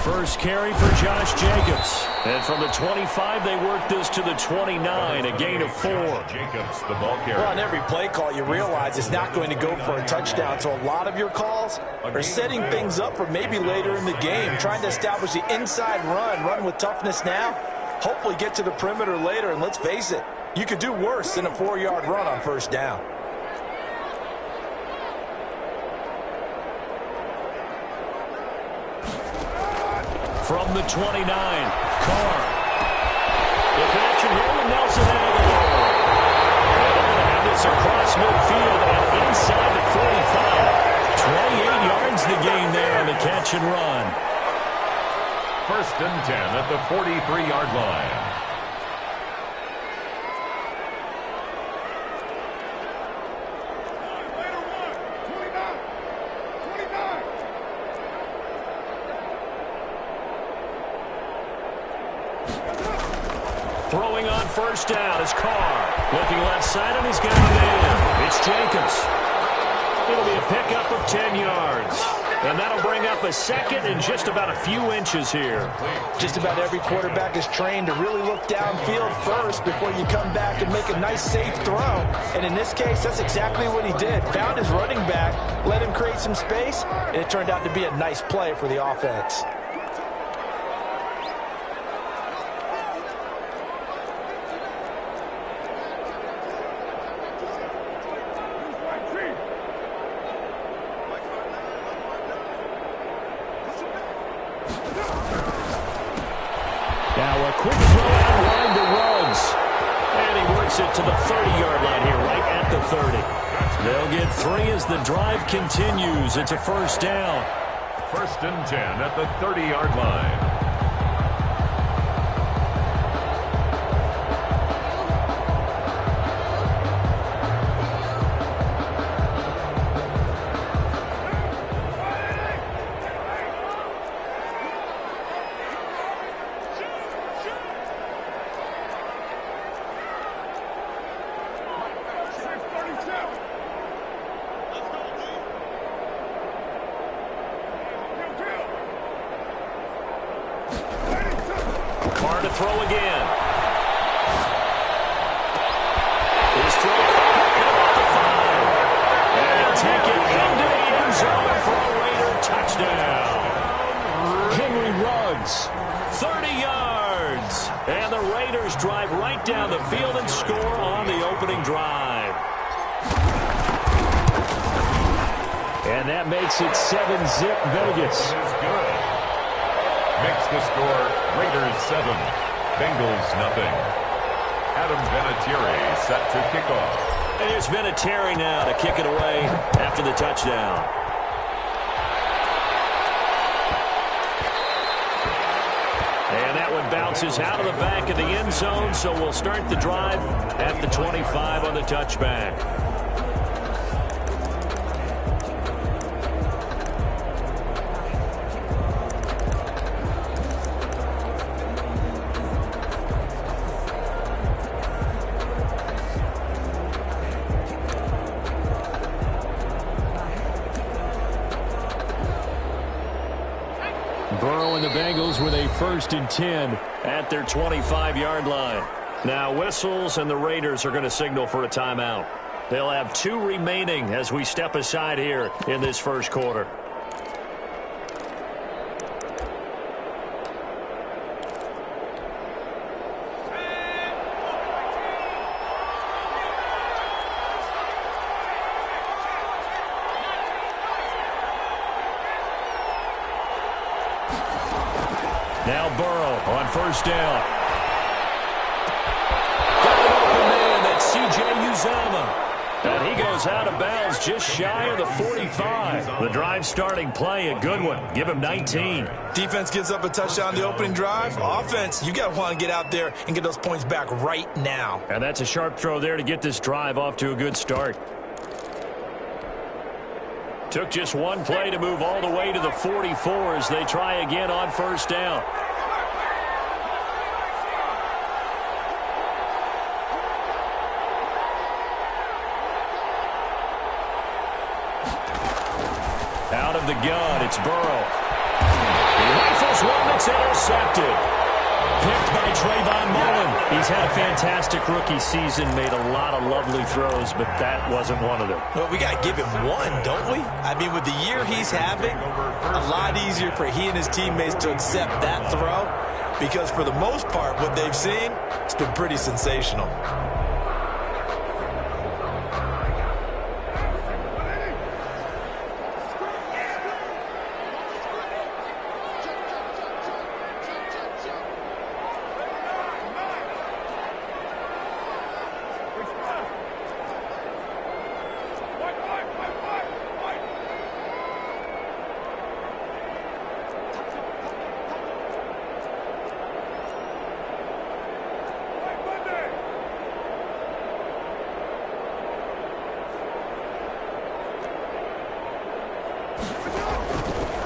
first carry for Josh Jacobs. And from the 25, they work this to the 29, a gain of 4. Jacobs, the ball carrier. Well, on every play call, you realize it's not going to go for a touchdown. So a lot of your calls are setting things up for maybe later in the game, trying to establish the inside run with toughness now, hopefully get to the perimeter later. And let's face it, you could do worse than a 4-yard run on first down. From the 29, Carr. The connection here with Nelson Aguilar. And they're going to have this across midfield and inside the 45. 28 yards the gain there on the catch and run. 1st and 10 at the 43-yard line. Throwing on first down is Carr. Looking left side, and he's got a man. It's Jacobs. It'll be a pickup of 10 yards. And that'll bring up a second and just about a few inches here. Just about every quarterback is trained to really look downfield first before you come back and make a nice, safe throw. And in this case, that's exactly what he did. Found his running back, let him create some space, and it turned out to be a nice play for the offense. Now a quick throw out line to Ruggs. And he works it to the 30-yard line here, right at the 30. They'll get 3 as the drive continues. It's a first down. 1st and 10 at the 30-yard line. Carr to throw again. His throw about the 5. And he'll take it into the end zone for a Raider touchdown. Henry Ruggs, 30 yards. And the Raiders drive right down the field and score on the opening drive. And that makes it 7-zip Vegas. Makes the score Raiders 7, Bengals nothing. Adam Vinatieri set to kick off. And here's Vinatieri now to kick it away after the touchdown. And that one bounces out of the back of the end zone, so we'll start the drive at the 25 on the touchback. Burrow and the Bengals with a 1st and 10 at their 25-yard line. Now whistles and the Raiders are going to signal for a timeout. They'll have 2 remaining as we step aside here in this first quarter. Now Burrow on first down. Got an open man, that's C.J. Uzomah. And he goes out of bounds just shy of the 45. The drive starting play, a good one. Give him 19. Defense gives up a touchdown the opening drive. Offense, you got to want to get out there and get those points back right now. And that's a sharp throw there to get this drive off to a good start. Took just one play to move all the way to the 44 as they try again on first down. Out of the gun, it's Burrow. He rifles one intercepted. Picked by Trayvon Mullen. He's had a fantastic rookie season, made a lot of lovely throws, but that wasn't one of them. Well, we got to give him one, don't we? I mean, with the year he's having, a lot easier for he and his teammates to accept that throw because for the most part, what they've seen, it's been pretty sensational.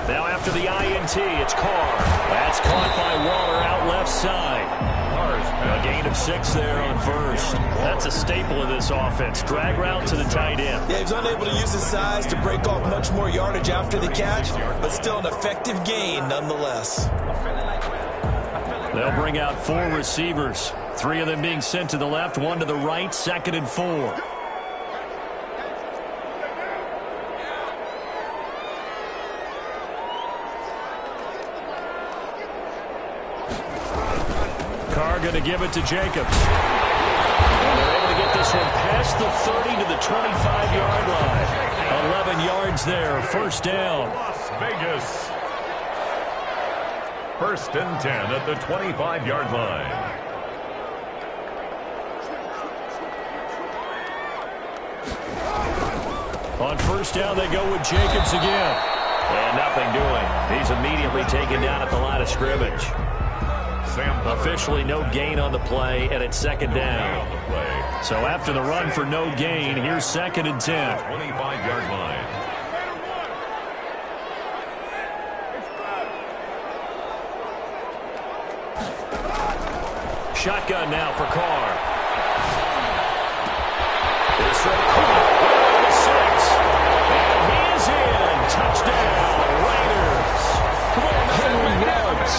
Now after the INT, it's Carr. That's caught by Waller out left side. A gain of 6 there on first. That's a staple of this offense. Drag route to the tight end. Yeah, he was unable to use his size to break off much more yardage after the catch, but still an effective gain nonetheless. They'll bring out 4 receivers. 3 of them being sent to the left, 1 to the right, 2nd and 4. Going to give it to Jacobs. And they're able to get this one past the 30 to the 25-yard line. 11 yards there, first down. Las Vegas. 1st and 10 at the 25-yard line. On first down, they go with Jacobs again. And nothing doing. He's immediately taken down at the line of scrimmage. Officially no gain on the play, and it's 2nd down. So after the run for no gain, here's 2nd and 10. 25-yard line. Shotgun now for Carr. It's Carr to 6. And he is in. Touchdown, Raiders. Henry Ruggs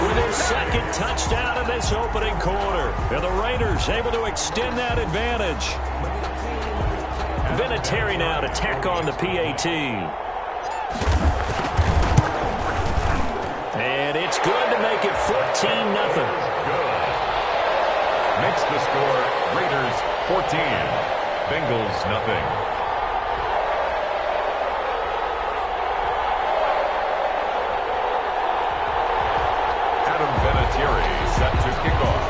with his 2nd touchdown in this opening quarter. And the Raiders able to extend that advantage. Vinatieri now to tack on the PAT. And it's good to make it 14-0. Good. Makes the score Raiders 14, Bengals nothing. Set to kick off.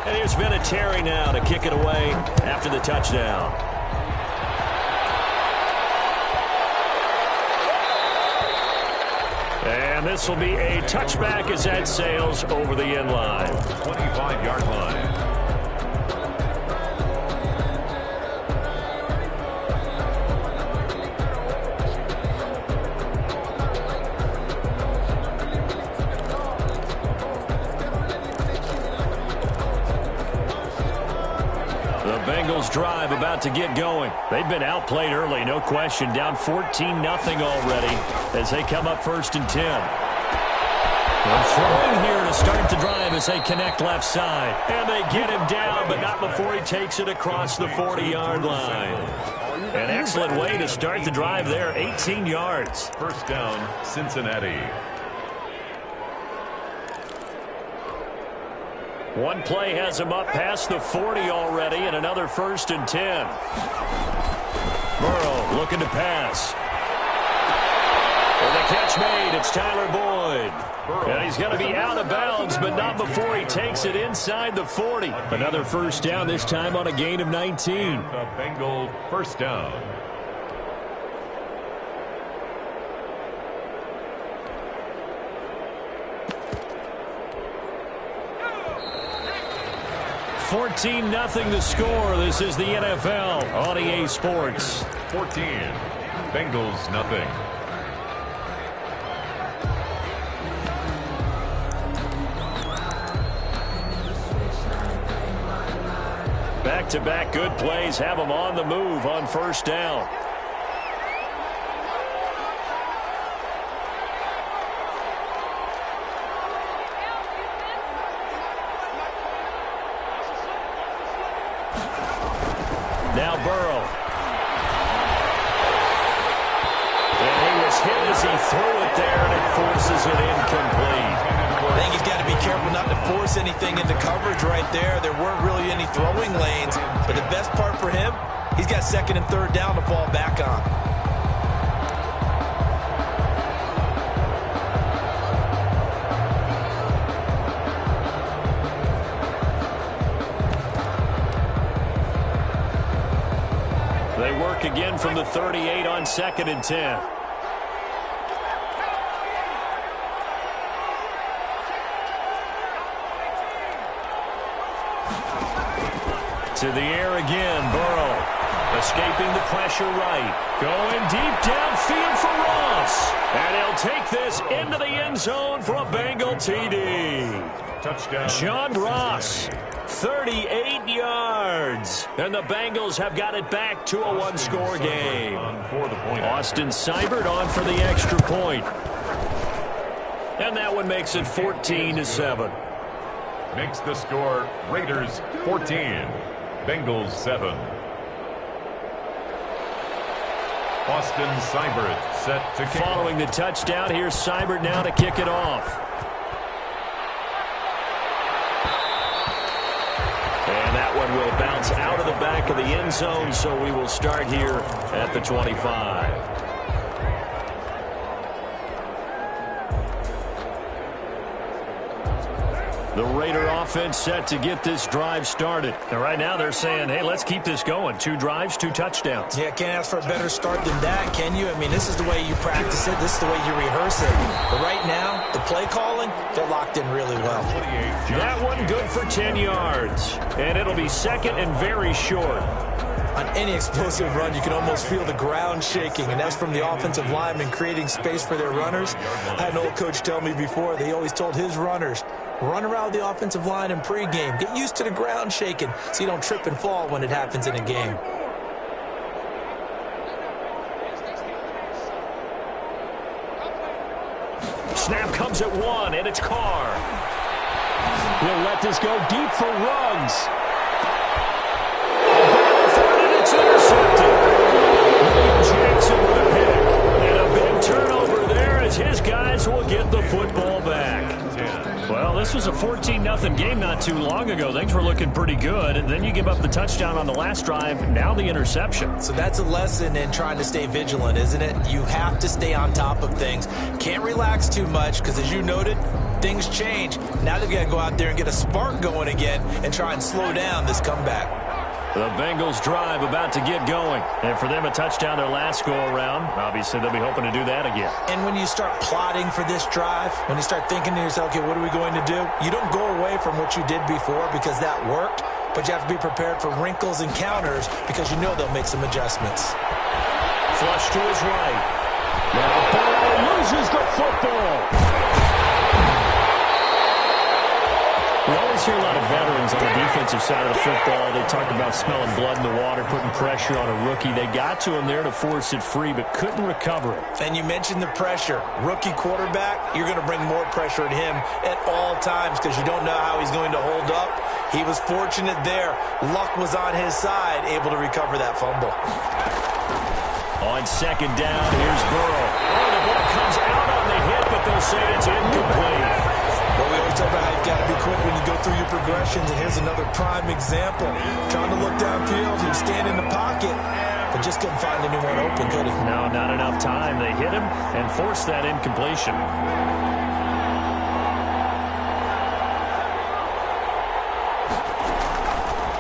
And here's Vinatieri now to kick it away after the touchdown. And this will be a touchback as that sails over the end line. 25-yard line. Bengals drive about to get going. They've been outplayed early, no question. Down 14-0 already as they come up 1st and 10. They're throwing here to start the drive as they connect left side. And they get him down, but not before he takes it across the 40-yard line. An excellent way to start the drive there, 18 yards. 1st down, Cincinnati. One play has him up past the 40 already, and another 1st and 10. Burrow looking to pass. And the catch made, it's Tyler Boyd. And he's going to be out of bounds, but not before he takes it inside the 40. Another 1st down, this time on a gain of 19. The Bengal 1st down. $14-0 the score. This is the NFL on EA Sports. 14. Bengals nothing. Back-to-back good plays have them on the move on 1st down. threw it there, and it forces it incomplete. I think he's got to be careful not to force anything into coverage right there. There weren't really any throwing lanes, but the best part for him, he's got second and third down to fall back on. They work again from the 38 on 2nd and 10. To the air again, Burrow. Escaping the pressure right. Going deep downfield for Ross. And he'll take this into the end zone for a Bengal TD. Touchdown. John Ross, 38 yards. And the Bengals have got it back to a one-score game. Austin Seibert on for the extra point. And that one makes it 14-7. Makes the score Raiders 14, Bengals 7. Austin Seibert set to kick. Following the touchdown, here's Seibert now to kick it off. And that one will bounce out of the back of the end zone, so we will start here at the 25. The Raider offense set to get this drive started. And right now they're saying, hey, let's keep this going. 2 drives, 2 touchdowns. Yeah, can't ask for a better start than that, can you? I mean, this is the way you practice it. This is the way you rehearse it. But right now, the play calling, they're locked in really well. That one good for 10 yards. And it'll be second and very short. On any explosive run, you can almost feel the ground shaking, and that's from the offensive linemen creating space for their runners. I had an old coach tell me before, they always told his runners, run around the offensive line in pregame. Get used to the ground shaking so you don't trip and fall when it happens in a game. Snap comes at 1, and it's Carr. He'll let this go deep for Ruggs. It's intercepted. William Jackson with a pick. And a big turnover there as his guys will get the football back. Well, this was a 14-0 game not too long ago. Things were looking pretty good, and then you give up the touchdown on the last drive, now the interception. So that's a lesson in trying to stay vigilant, isn't it? You have to stay on top of things. Can't relax too much because, as you noted, things change. Now they've got to go out there and get a spark going again and try and slow down this comeback. The Bengals drive about to get going. And for them, a touchdown their last go-around. Obviously, they'll be hoping to do that again. And when you start plotting for this drive, when you start thinking to yourself, okay, what are we going to do? You don't go away from what you did before because that worked, but you have to be prepared for wrinkles and counters because you know they'll make some adjustments. Flush to his right. Now Burrow loses the football. We always hear a lot of veterans on the defensive side of the football. They talk about smelling blood in the water, putting pressure on a rookie. They got to him there to force it free, but couldn't recover it. And you mentioned the pressure. Rookie quarterback, you're going to bring more pressure at him at all times because you don't know how he's going to hold up. He was fortunate there. Luck was on his side, able to recover that fumble. On second down, here's Burrow. Oh, the ball comes out on the hit, but they'll say it's incomplete. Well, we always talk about how you've got to be quick when you go through your progressions, and here's another prime example. Trying to look downfield, he was standing in the pocket, but just couldn't find anyone open, could he? No, not enough time. They hit him and forced that incompletion.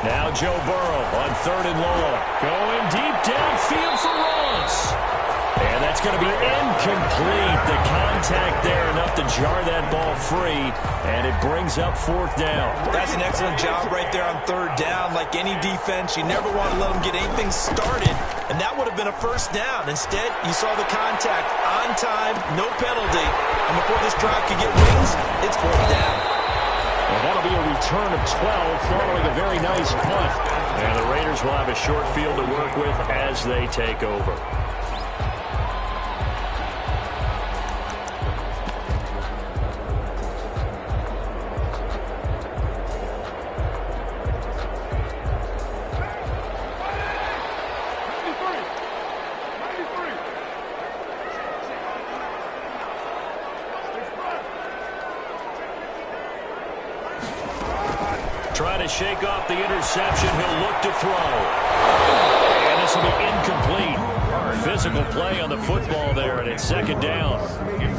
Now Joe Burrow on third and long. Going deep downfield for Ross. And that's going to be incomplete. The contact there enough to jar that ball free, and it brings up fourth down. That's an excellent job right there on third down. Like any defense, you never want to let them get anything started, and that would have been a first down. Instead, you saw the contact on time, no penalty, and before this drive could get wings, it's fourth down. Well, that'll be a return of 12 following a very nice punt. And the Raiders will have a short field to work with as they take over. shake off the interception. He'll look to throw. And this will be incomplete. Physical play on the football there, and it's second down.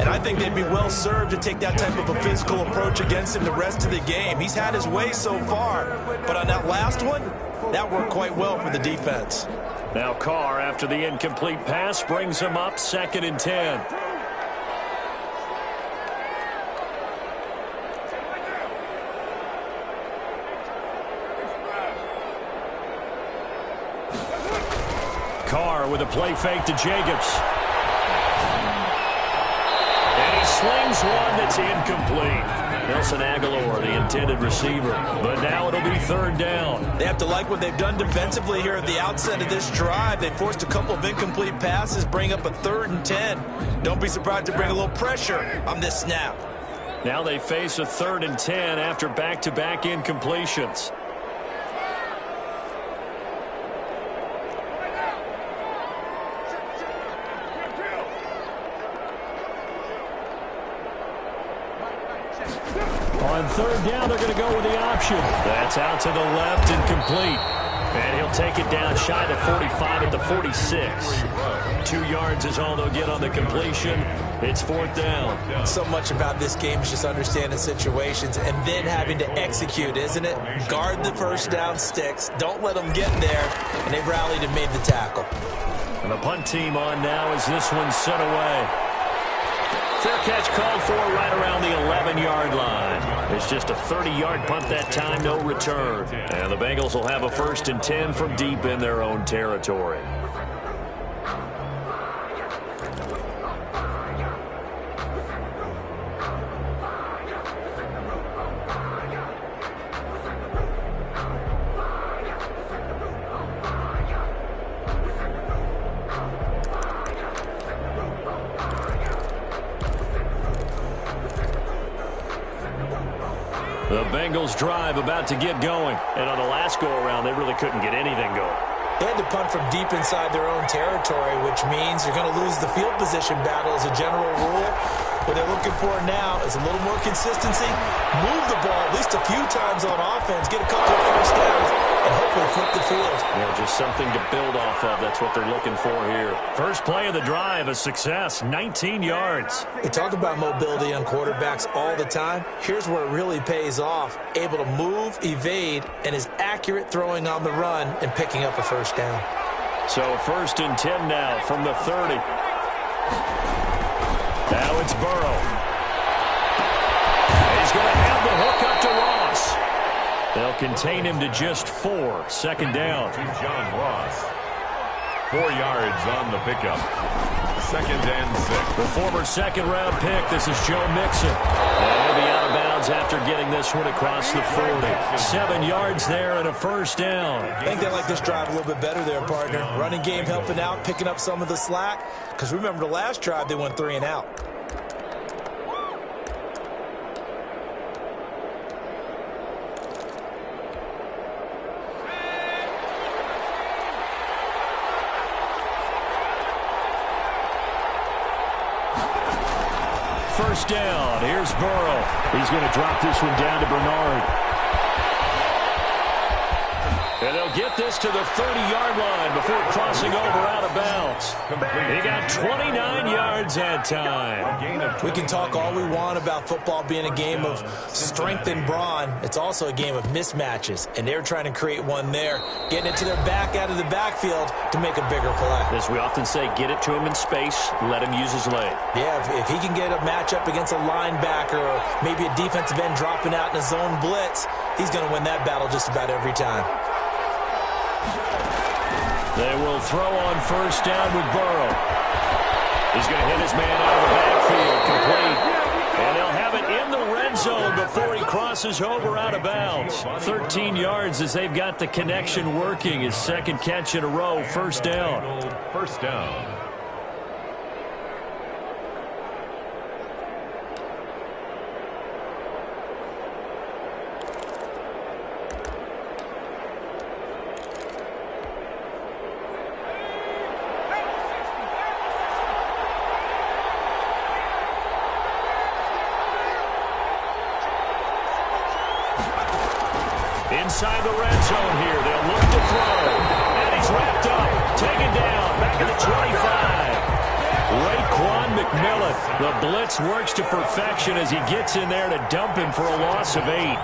And I think they'd be well served to take that type of a physical approach against him the rest of the game. He's had his way so far, but on that last one, that worked quite well for the defense. Now Carr, after the incomplete pass, brings him up 2nd and 10. Carr with a play fake to Jacobs. And he slings one that's incomplete. Nelson Aguilar, the intended receiver. But now it'll be 3rd down. They have to like what they've done defensively here at the outset of this drive. They forced a couple of incomplete passes, bring up a 3rd and 10. Don't be surprised to bring a little pressure on this snap. Now they face a 3rd and 10 after back-to-back incompletions. On 3rd down, they're going to go with the option. That's out to the left and complete. And he'll take it down shy of 45 at the 46. 2 yards is all they'll get on the completion. It's 4th down. So much about this game is just understanding situations and then having to execute, isn't it? Guard the first down sticks. Don't let them get there. And they rallied and made the tackle. And the punt team on now as this one's set away. Fair catch called for right around the 11-yard line. It's just a 30-yard punt that time, no return. And the Bengals will have a 1st and 10 from deep in their own territory. The Bengals drive about to get going. And on the last go-around, they really couldn't get anything going. They had to punt from deep inside their own territory, which means you're going to lose the field position battle as a general rule. What they're looking for now is a little more consistency, move the ball at least a few times on offense, get a couple of first downs, and hopefully flip the field. Yeah, just something to build off of. That's what they're looking for here. First play of the drive, a success, 19 yards. We talk about mobility on quarterbacks all the time. Here's where it really pays off. Able to move, evade, and is accurate throwing on the run and picking up a first down. So 1st and 10 now from the 30. Now it's Burrow. And he's going to have the hook up to Ross. They'll contain him to just 4. 2nd down. To John Ross. 4 yards on the pickup. 2nd and 6. The former 2nd-round pick, this is Joe Mixon. And he'll be out of bounds after getting this one across the 40. 7 yards there and a first down. I think they like this drive a little bit better there, partner. Running game helping out, picking up some of the slack. Because remember the last drive, they went 3 and out. First down. Here's Burrow. He's going to drop this one down to Bernard. And they'll get this to the 30-yard line before crossing over out of bounds. He got 29 yards that time. We can talk all we want about football being a game of strength and brawn. It's also a game of mismatches, and they're trying to create one there, getting it to their back out of the backfield to make a bigger play. As we often say, get it to him in space, let him use his leg. Yeah, if he can get a matchup against a linebacker or maybe a defensive end dropping out in a zone blitz, he's going to win that battle just about every time. They will throw on first down with Burrow. He's going to hit his man out of the backfield, complete. And they'll have it in the red zone before he crosses over out of bounds. 13 yards as they've got the connection working. His 2nd catch in a row, first down. First down. Inside the red zone here. They'll look to throw. And he's wrapped up. Taken down. Back at the 25. Raekwon McMillan. The blitz works to perfection as he gets in there to dump him for a loss of 8.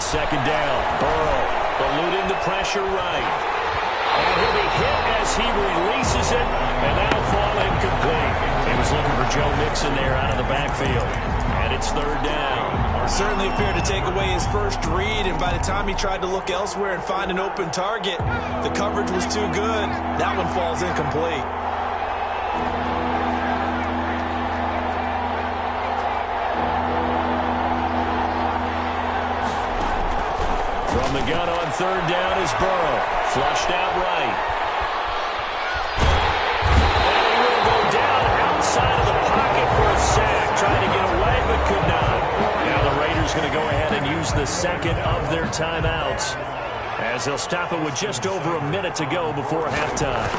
Second down, Burrow eluding the pressure right. And he'll be hit as he releases it, and that'll fall incomplete. He was looking for Joe Mixon there out of the backfield. And it's third down. Certainly appeared to take away his first read, and by the time he tried to look elsewhere and find an open target, the coverage was too good. That one falls incomplete. From the gun on third down is Burrow. Flushed out right. And he will go down outside of the pocket for a sack. Trying to get away, but could not. Now the Raiders going to go ahead and use the second of their timeouts, as they'll stop it with just over a minute to go before halftime.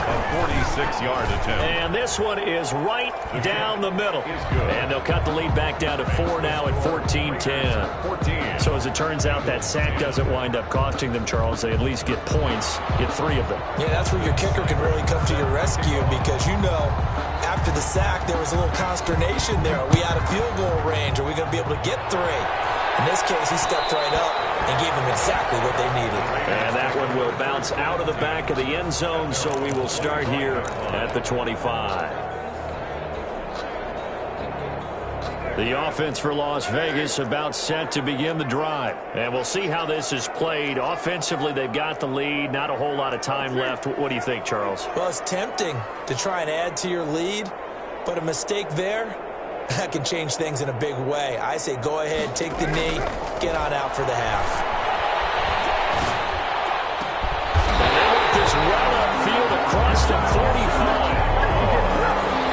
A 46-yard attempt. And this one is right down the middle. And they'll cut the lead back down to 4 now at 14-10. So as it turns out, that sack doesn't wind up costing them, Charles. They at least get points, get 3 of them. Yeah, that's where your kicker can really come to your rescue, because after the sack, there was a little consternation there. Are we out of field goal range? Are we going to be able to get 3? In this case, he stepped right up and gave them exactly what they needed. And that one will bounce out of the back of the end zone, so we will start here at the 25. The offense for Las Vegas about set to begin the drive. And we'll see how this is played. Offensively, they've got the lead. Not a whole lot of time left. What do you think, Charles? Well, it's tempting to try and add to your lead, but a mistake there, that can change things in a big way. I say go ahead, take the knee, get on out for the half. And they work this well upfield across the 45.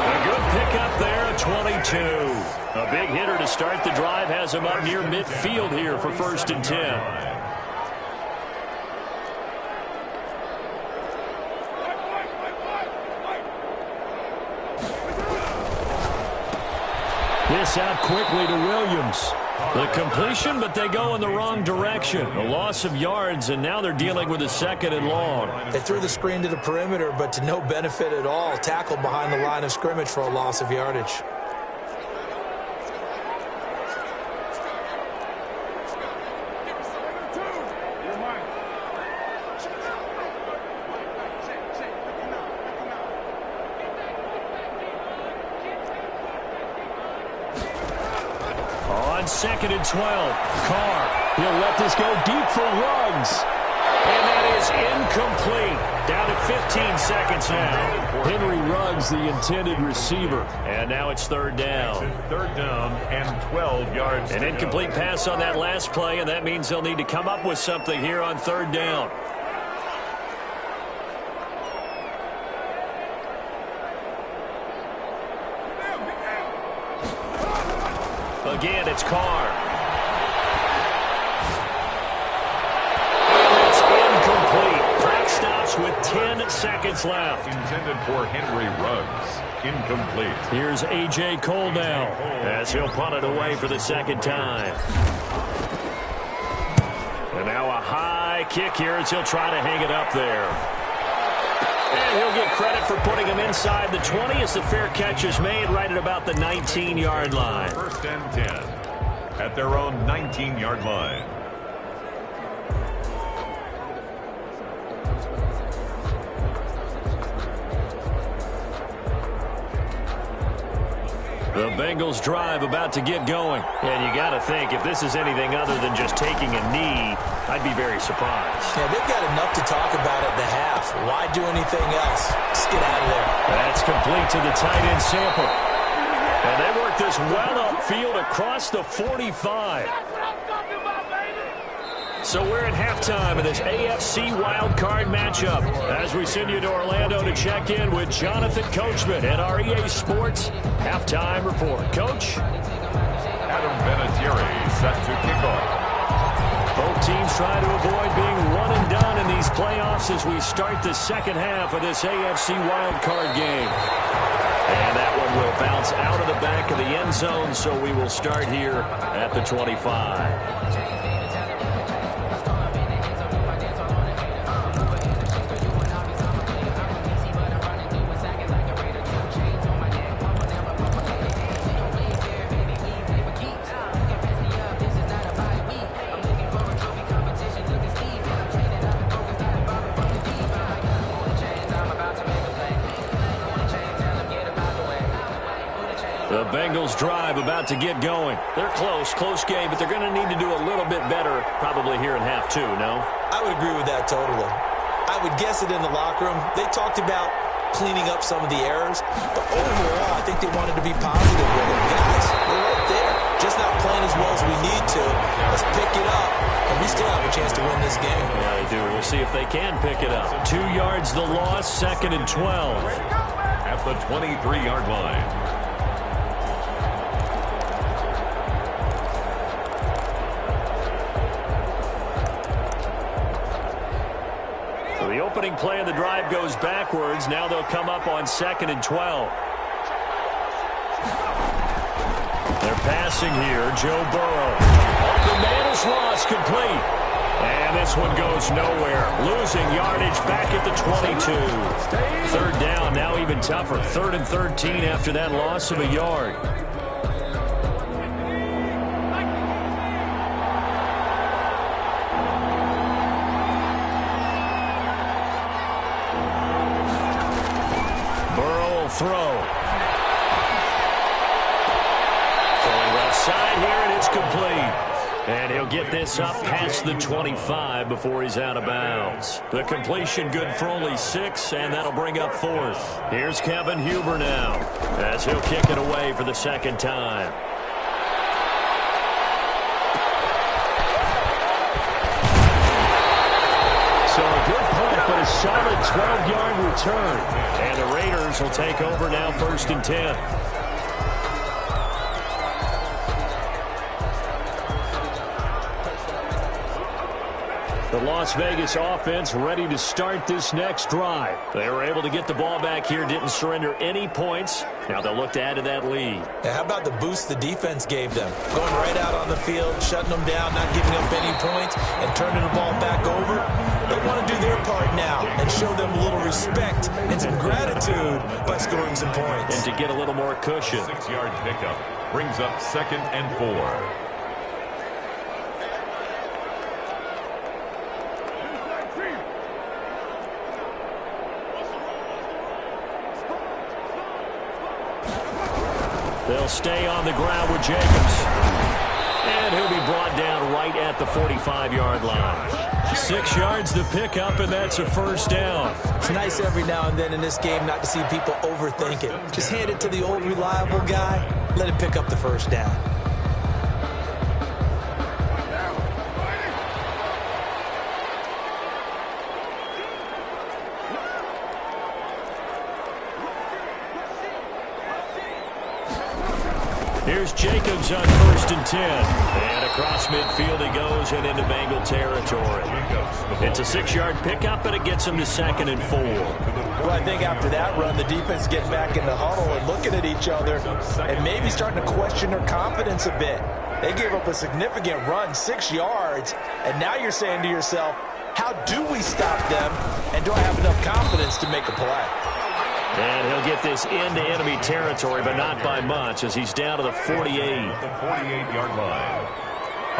A good pickup there, a 22. A big hitter to start the drive has him up near midfield here for 1st and 10. This out quickly to Williams. The completion, but they go in the wrong direction. A loss of yards, and now they're dealing with a 2nd and long. They threw the screen to the perimeter, but to no benefit at all. Tackled behind the line of scrimmage for a loss of yardage. On 2nd and 12, Carr. He'll let this go deep for Ruggs. And that is incomplete. Down to 15 seconds now. Henry Ruggs, the intended receiver. And now it's 3rd down. 3rd down and 12 yards. An incomplete pass on that last play, and that means they'll need to come up with something here on 3rd down. Again, it's Carr. And it's incomplete. Clock stops with 10 seconds left. Intended for Henry Ruggs. Incomplete. Here's A.J. Cole now, as he'll punt it away for the 2nd time. And now a high kick here as he'll try to hang it up there. And he'll get credit for putting him inside the 20 as the fair catch is made right at about the 19-yard line. 1st and 10 at their own 19-yard line. The Bengals drive about to get going. And you got to think, if this is anything other than just taking a knee, I'd be very surprised. Yeah, they've got enough to talk about at the half. Why do anything else? Just get out of there. That's complete to the tight end Sample. And they work this well upfield across the 45. So we're at halftime of this AFC wildcard matchup as we send you to Orlando to check in with Jonathan Coachman at our EA Sports Halftime Report. Coach? Adam Vinatieri set to kick off. Both teams trying to avoid being one and done in these playoffs as we start the second half of this AFC wildcard game. And that one will bounce out of the back of the end zone, so we will start here at the 25. The Bengals drive about to get going. They're close game, but they're going to need to do a little bit better probably here in half two, no? I would agree with that totally. I would guess it in the locker room. They talked about cleaning up some of the errors, but overall, I think they wanted to be positive with it. Guys, we're right there. Just not playing as well as we need to. Let's pick it up, and we still have a chance to win this game. Yeah, they do. We'll see if they can pick it up. 2 yards the loss, 2nd and 12. At the 23-yard line. The opening play of the drive goes backwards. Now they'll come up on 2nd and 12. They're passing here. Joe Burrow. Open man is lost, complete. And this one goes nowhere. Losing yardage back at the 22. 3rd down, now even tougher. 3rd and 13 after that loss of a yard. Throw. Throwing left side here, and it's complete. And he'll get this up past the 25 before he's out of bounds. The completion good for only 6, and that'll bring up 4th. Here's Kevin Huber now, as he'll kick it away for the 2nd time. So a good punt, but a solid 12-yard return. And the Raiders will take over now, 1st and 10. The Las Vegas offense ready to start this next drive. They were able to get the ball back here, didn't surrender any points. Now they'll look to add to that lead. Yeah, how about the boost the defense gave them? Going right out on the field, shutting them down, not giving up any points, and turning the ball back over. They want to do their part now and show them a little respect and some gratitude by scoring some points. And to get a little more cushion. 6-yard pickup brings up 2nd and 4. They'll stay on the ground with Jacobs. And he'll be brought down right at the 45-yard line. 6 yards to pick up, and that's a 1st down. It's nice every now and then in this game not to see people overthink it. Just hand it to the old reliable guy. Let him pick up the 1st down. Here's Jacobs on 1st and 10. And across midfield he goes and into Bengal territory. It's a 6-yard pickup, and it gets him to 2nd and 4. Well, I think after that run, the defense getting back in the huddle and looking at each other and maybe starting to question their confidence a bit. They gave up a significant run, 6 yards, and now you're saying to yourself, how do we stop them, and do I have enough confidence to make a play? And he'll get this into enemy territory, but not by much, as he's down to the 48. The 48-yard line.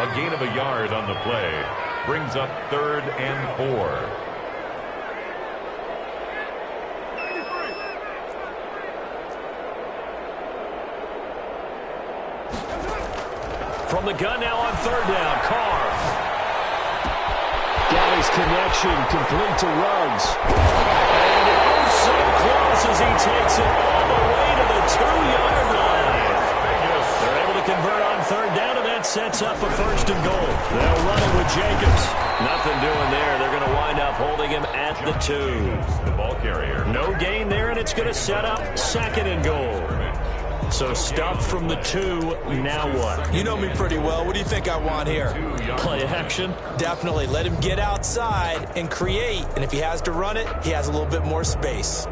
A gain of a yard on the play brings up 3rd and 4. From the gun now on 3rd down, Carr. Got his connection, complete to Ruggs. And oh, so close as he takes it all the way to the 2-yard line. They're able to convert on 3rd down, and that sets up a 1st and goal. They'll run it with Jacobs. Nothing doing there. They're going to wind up holding him at the 2. The ball carrier. No gain there, and it's going to set up 2nd and goal. So stuff from the 2, now what? You know me pretty well. What do you think I want here? Play action? Definitely. Let him get outside and create. And if he has to run it, he has a little bit more space.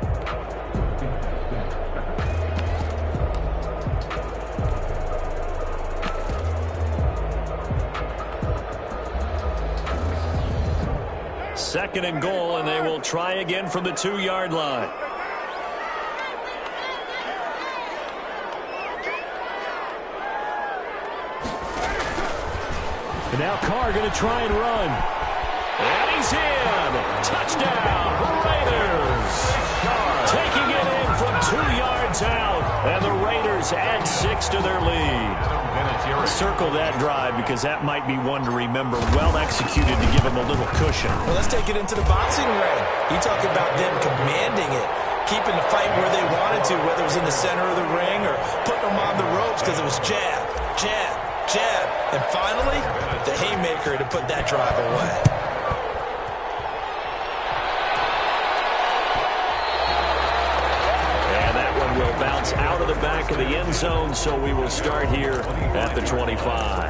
Second and goal, and they will try again from the 2-yard line. And now Carr going to try and run. And he's in. Touchdown, Raiders. Taking it in from 2 yards out. And the Raiders add 6 to their lead. Circle that drive because that might be one to remember. Well executed to give them a little cushion. Well, let's take it into the boxing ring. You talk about them commanding it, keeping the fight where they wanted to, whether it was in the center of the ring or putting them on the ropes because it was jab, jab, jab. And finally, the haymaker to put that drive away. And that one will bounce out of the back of the end zone, so we will start here at the 25.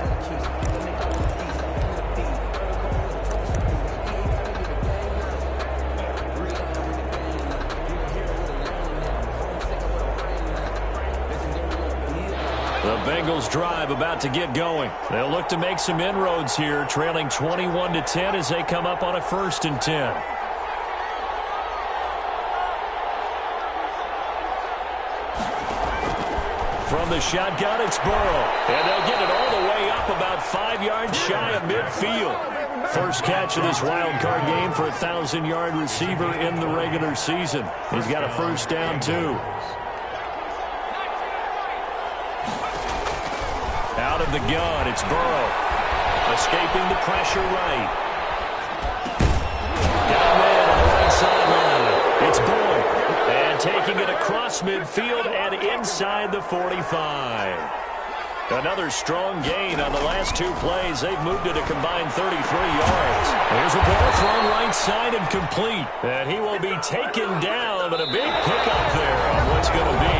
The Bengals drive about to get going. They'll look to make some inroads here, trailing 21-10 as they come up on a 1st and 10. From the shotgun, it's Burrow. And they'll get it all the way up about 5 yards shy of midfield. First catch of this wild card game for a 1,000-yard receiver in the regular season. He's got a first down, too. Out of the gun, it's Burrow. Escaping the pressure right. Down there on the right sideline. It's Boyd. And taking it across midfield and inside the 45. Another strong gain on the last 2 plays. They've moved it a combined 33 yards. Here's a ball thrown right side and complete. And he will be taken down, but a big pickup there on what's going to be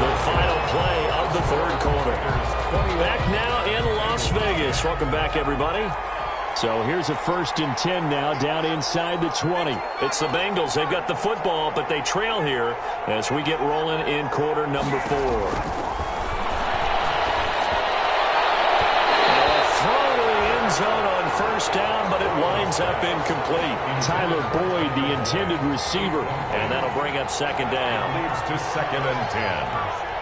the final play of the 3rd quarter. Back now in Las Vegas. Welcome back, everybody. So here's a 1st and 10 now down inside the 20. It's the Bengals. They've got the football, but they trail here as we get rolling in quarter number 4. Zone on first down, but it winds up incomplete. Tyler Boyd, the intended receiver, and that'll bring up 2nd down. Leads to 2nd and 10.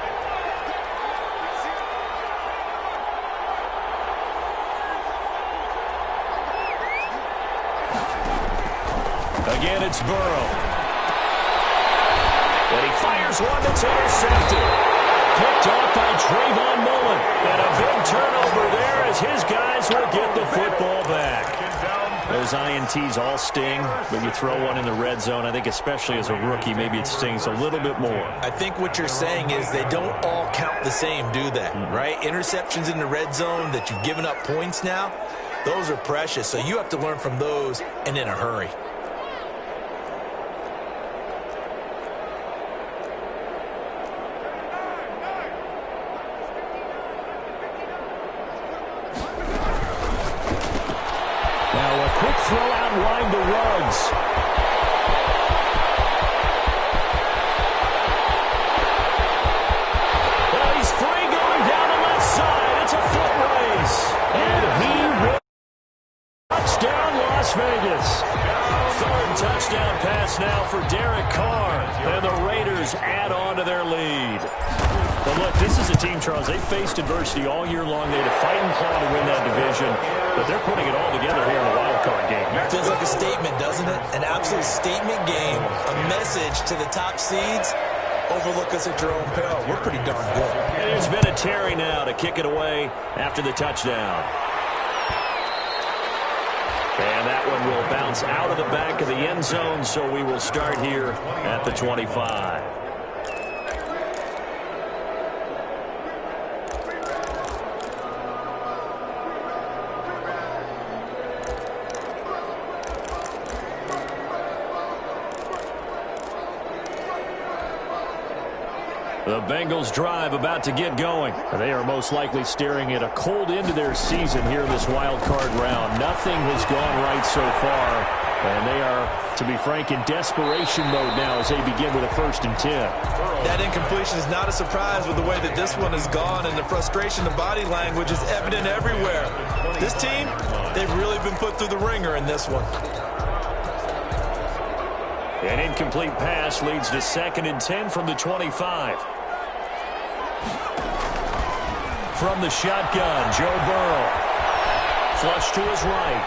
Again, it's Burrow. And he fires one that's intercepted. Picked off by Trayvon Mullen. And a big turnover there as his guys will get the football back. Those INTs all sting, but you throw one in the red zone, I think especially as a rookie, maybe it stings a little bit more. I think what you're saying is they don't all count the same, do they? Right? Interceptions in the red zone that you've given up points now, those are precious. So you have to learn from those and in a hurry. Throw out wide to Ruggs. Well, he's free going down the left side. It's a foot race. And he will. Touchdown, Las Vegas. 3rd touchdown pass now for Derek Carr. And the Raiders add on to their lead. But look, this is a team, Charles, they faced adversity all year long. They had to fight and claw to win that division, but they're putting it all together here in the wild card game. Feels like a statement, doesn't it? An absolute statement game, a message to the top seeds. Overlook us at your own peril. We're pretty darn good. And there's Vinatieri now to kick it away after the touchdown. And that one will bounce out of the back of the end zone, so we will start here at the 25. The Bengals drive about to get going. They are most likely staring at a cold end to their season here in this wild card round. Nothing has gone right so far, and they are, to be frank, in desperation mode now as they begin with a 1st and 10. That incompletion is not a surprise with the way that this one has gone, and the frustration, the body language is evident everywhere. This team, they've really been put through the ringer in this one. An incomplete pass leads to 2nd and 10 from the 25. From the shotgun, Joe Burrow. Flush to his right.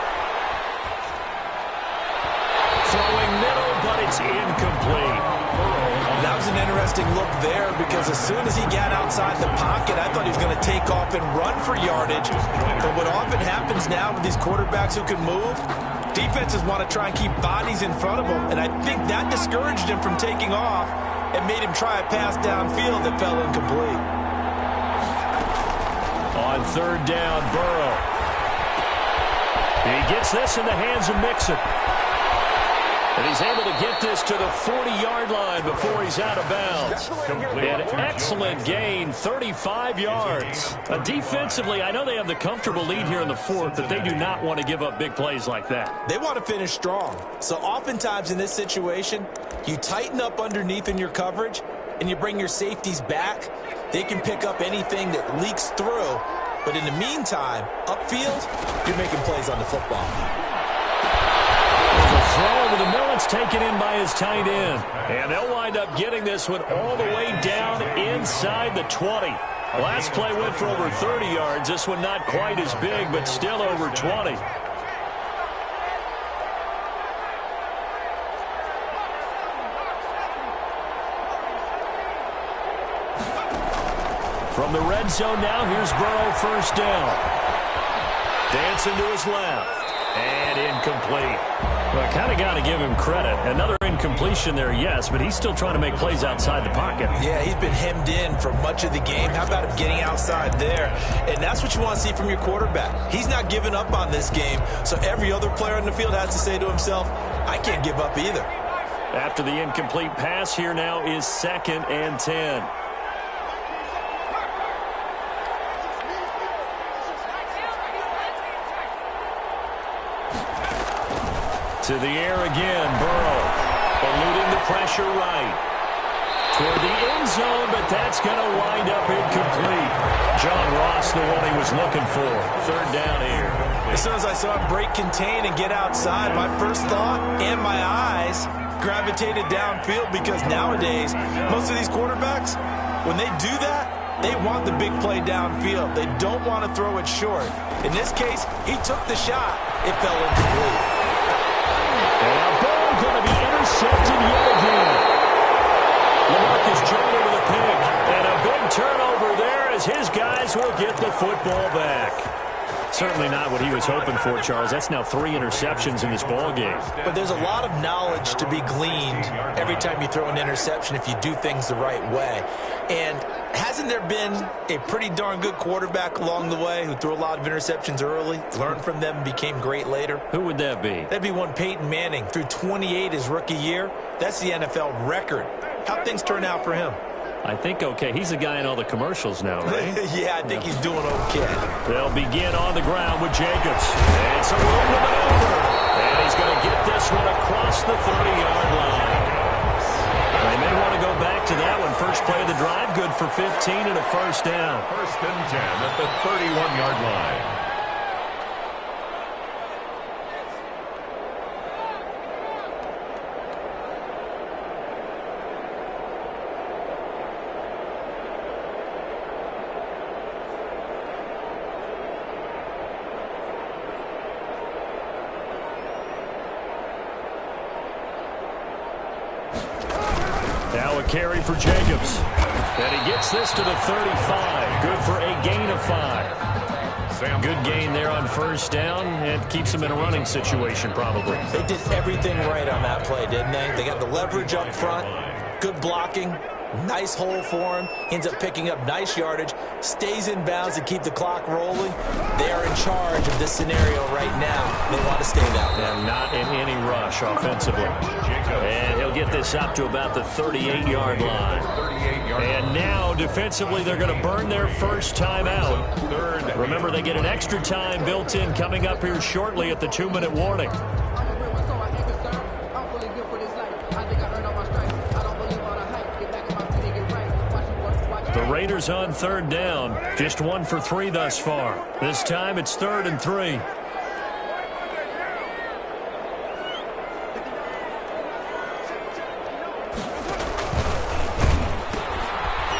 Throwing middle, but it's incomplete. That was an interesting look there because as soon as he got outside the pocket, I thought he was going to take off and run for yardage. But what often happens now with these quarterbacks who can move, defenses want to try and keep bodies in front of them, and I think that discouraged him from taking off and made him try a pass downfield that fell incomplete. On 3rd down, Burrow. He gets this in the hands of Mixon. And he's able to get this to the 40-yard line before he's out of bounds. An excellent gain, 35 yards. Defensively, I know they have the comfortable lead here in the 4th, but they do not want to give up big plays like that. They want to finish strong. So oftentimes in this situation, you tighten up underneath in your coverage, and you bring your safeties back. They can pick up anything that leaks through. But in the meantime, upfield, you're making plays on the football. Throw over the middle, it's taken in by his tight end. And they'll wind up getting this one all the way down inside the 20. Last play went for over 30 yards. This one not quite as big, but still over 20. From the red zone now, here's Burrow, 1st down. Dancing to his left. And incomplete. Well, I kind of got to give him credit. Another incompletion there, yes, but he's still trying to make plays outside the pocket. Yeah, he's been hemmed in for much of the game. How about him getting outside there? And that's what you want to see from your quarterback. He's not giving up on this game, so every other player in the field has to say to himself, I can't give up either. After the incomplete pass, here now is 2nd and 10. To the air again, Burrow, eluding the pressure right. Toward the end zone, but that's going to wind up incomplete. John Ross, the one he was looking for. 3rd down here. As soon as I saw him break contain and get outside, my first thought and my eyes gravitated downfield because nowadays, most of these quarterbacks, when they do that, they want the big play downfield. They don't want to throw it short. In this case, he took the shot. It fell incomplete. And our ball going to be intercepted yet again. LaMarcus Joyner with a pick. And a big turnover there as his guys will get the football back. Certainly not what he was hoping for, Charles. That's now 3 interceptions in this ball game. But there's a lot of knowledge to be gleaned every time you throw an interception if you do things the right way. And hasn't there been a pretty darn good quarterback along the way who threw a lot of interceptions early, learned from them, and became great later? Who would that be? That'd be one Peyton Manning. Threw 28 his rookie year. That's the NFL record. How'd things turn out for him? I think okay. He's the guy in all the commercials now, right? Yeah, I think he's doing okay. They'll begin on the ground with Jacobs. And it's a room to maneuver. And he's going to get this one across the 30-yard line. They may want to go back to that one. First play of the drive, good for 15 and a 1st down. 1st and 10 at the 31-yard line. Now a carry for Jacobs. And he gets this to the 35. Good for a gain of 5. Good gain there on 1st down. It keeps him in a running situation probably. They did everything right on that play, didn't they? They got the leverage up front, good blocking, nice hole for him. Ends up picking up nice yardage, stays in bounds to keep the clock rolling. They are in charge of this scenario right now. They want to stay that way. And not in any rush offensively. And he'll get this up to about the 38-yard line. And now So defensively, they're going to burn their first timeout. Remember, they get an extra time built in coming up here shortly at the 2-minute warning. The Raiders on 3rd down. Just 1 for 3 thus far. This time it's 3rd and 3.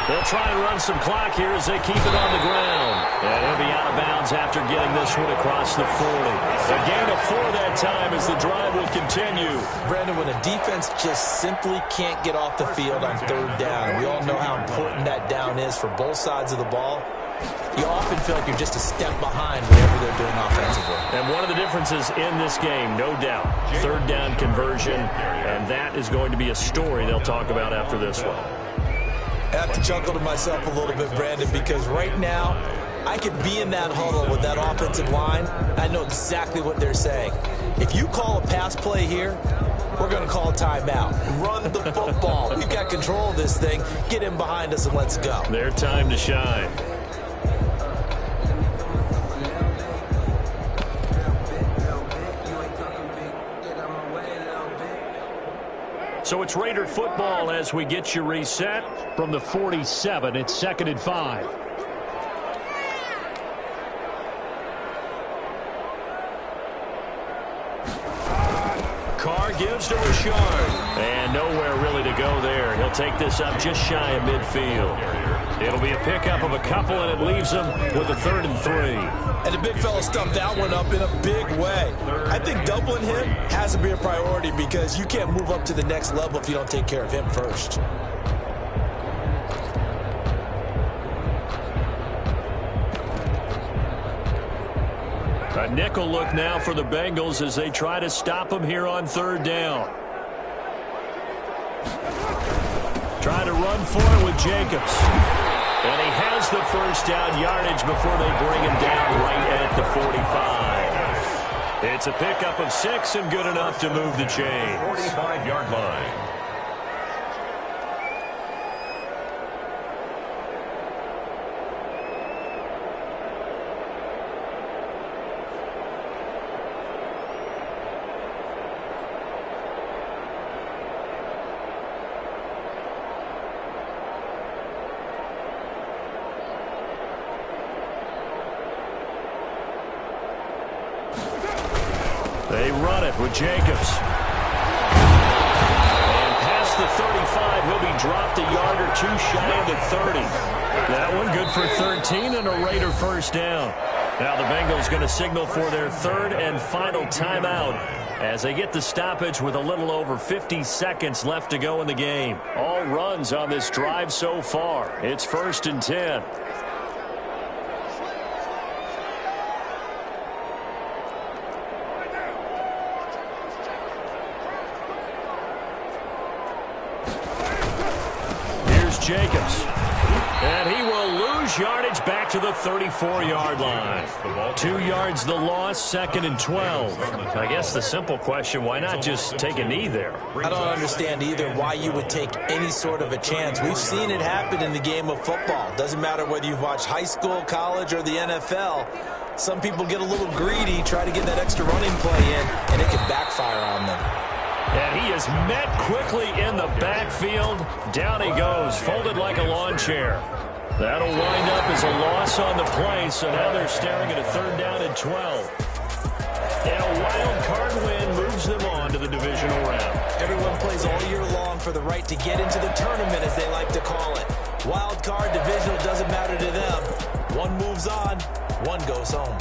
They'll try and run some clock here as they keep it on the ground. And he'll be out of bounds after getting this one across the 40. A gain of 4 that time as the drive will continue. Brandon, when a defense just simply can't get off the field on 3rd down, and we all know how important that down is for both sides of the ball, you often feel like you're just a step behind whatever they're doing offensively. And one of the differences in this game, no doubt, 3rd down conversion, and that is going to be a story they'll talk about after this one. I have to chuckle to myself a little bit, Brandon, because right now I could be in that huddle with that offensive line. I know exactly what they're saying. If you call a pass play here, we're going to call a timeout. Run the football. We've got control of this thing. Get in behind us and let's go. Their time to shine. So it's Raider football as we get you reset from the 47. It's 2nd and 5. Carr gives to Richard. And nowhere really to go there. He'll take this up just shy of midfield. It'll be a pickup of a couple, and it leaves him with a 3rd and 3. And the big fella stuffed that one up in a big way. I think doubling him has to be a priority because you can't move up to the next level if you don't take care of him first. A nickel look now for the Bengals as they try to stop him here on 3rd down. Try to run for it with Jacobs. And he has the first down yardage before they bring him down right at the 45. It's a pickup of 6 and good enough to move the chains. 45-yard line. They run it with Jacobs. And past the 35, he'll be dropped a yard or 2 shy of the 30. That one good for 13 and a Raider first down. Now the Bengals going to signal for their 3rd and final timeout as they get the stoppage with a little over 50 seconds left to go in the game. All runs on this drive so far. It's 1st and 10. Jacobs. And he will lose yardage back to the 34-yard line. 2 yards the loss, 2nd and 12. I guess the simple question, why not just take a knee there? I don't understand either why you would take any sort of a chance. We've seen it happen in the game of football. Doesn't matter whether you've watched high school, college, or the NFL. Some people get a little greedy, try to get that extra running play in, and it can backfire on them. And he is met quickly in the backfield. Down he goes, folded like a lawn chair. That'll wind up as a loss on the play, so now they're staring at a 3rd down and 12. And a wild card win moves them on to the divisional round. Everyone plays all year long for the right to get into the tournament, as they like to call it. Wild card, divisional, doesn't matter to them. One moves on, one goes home.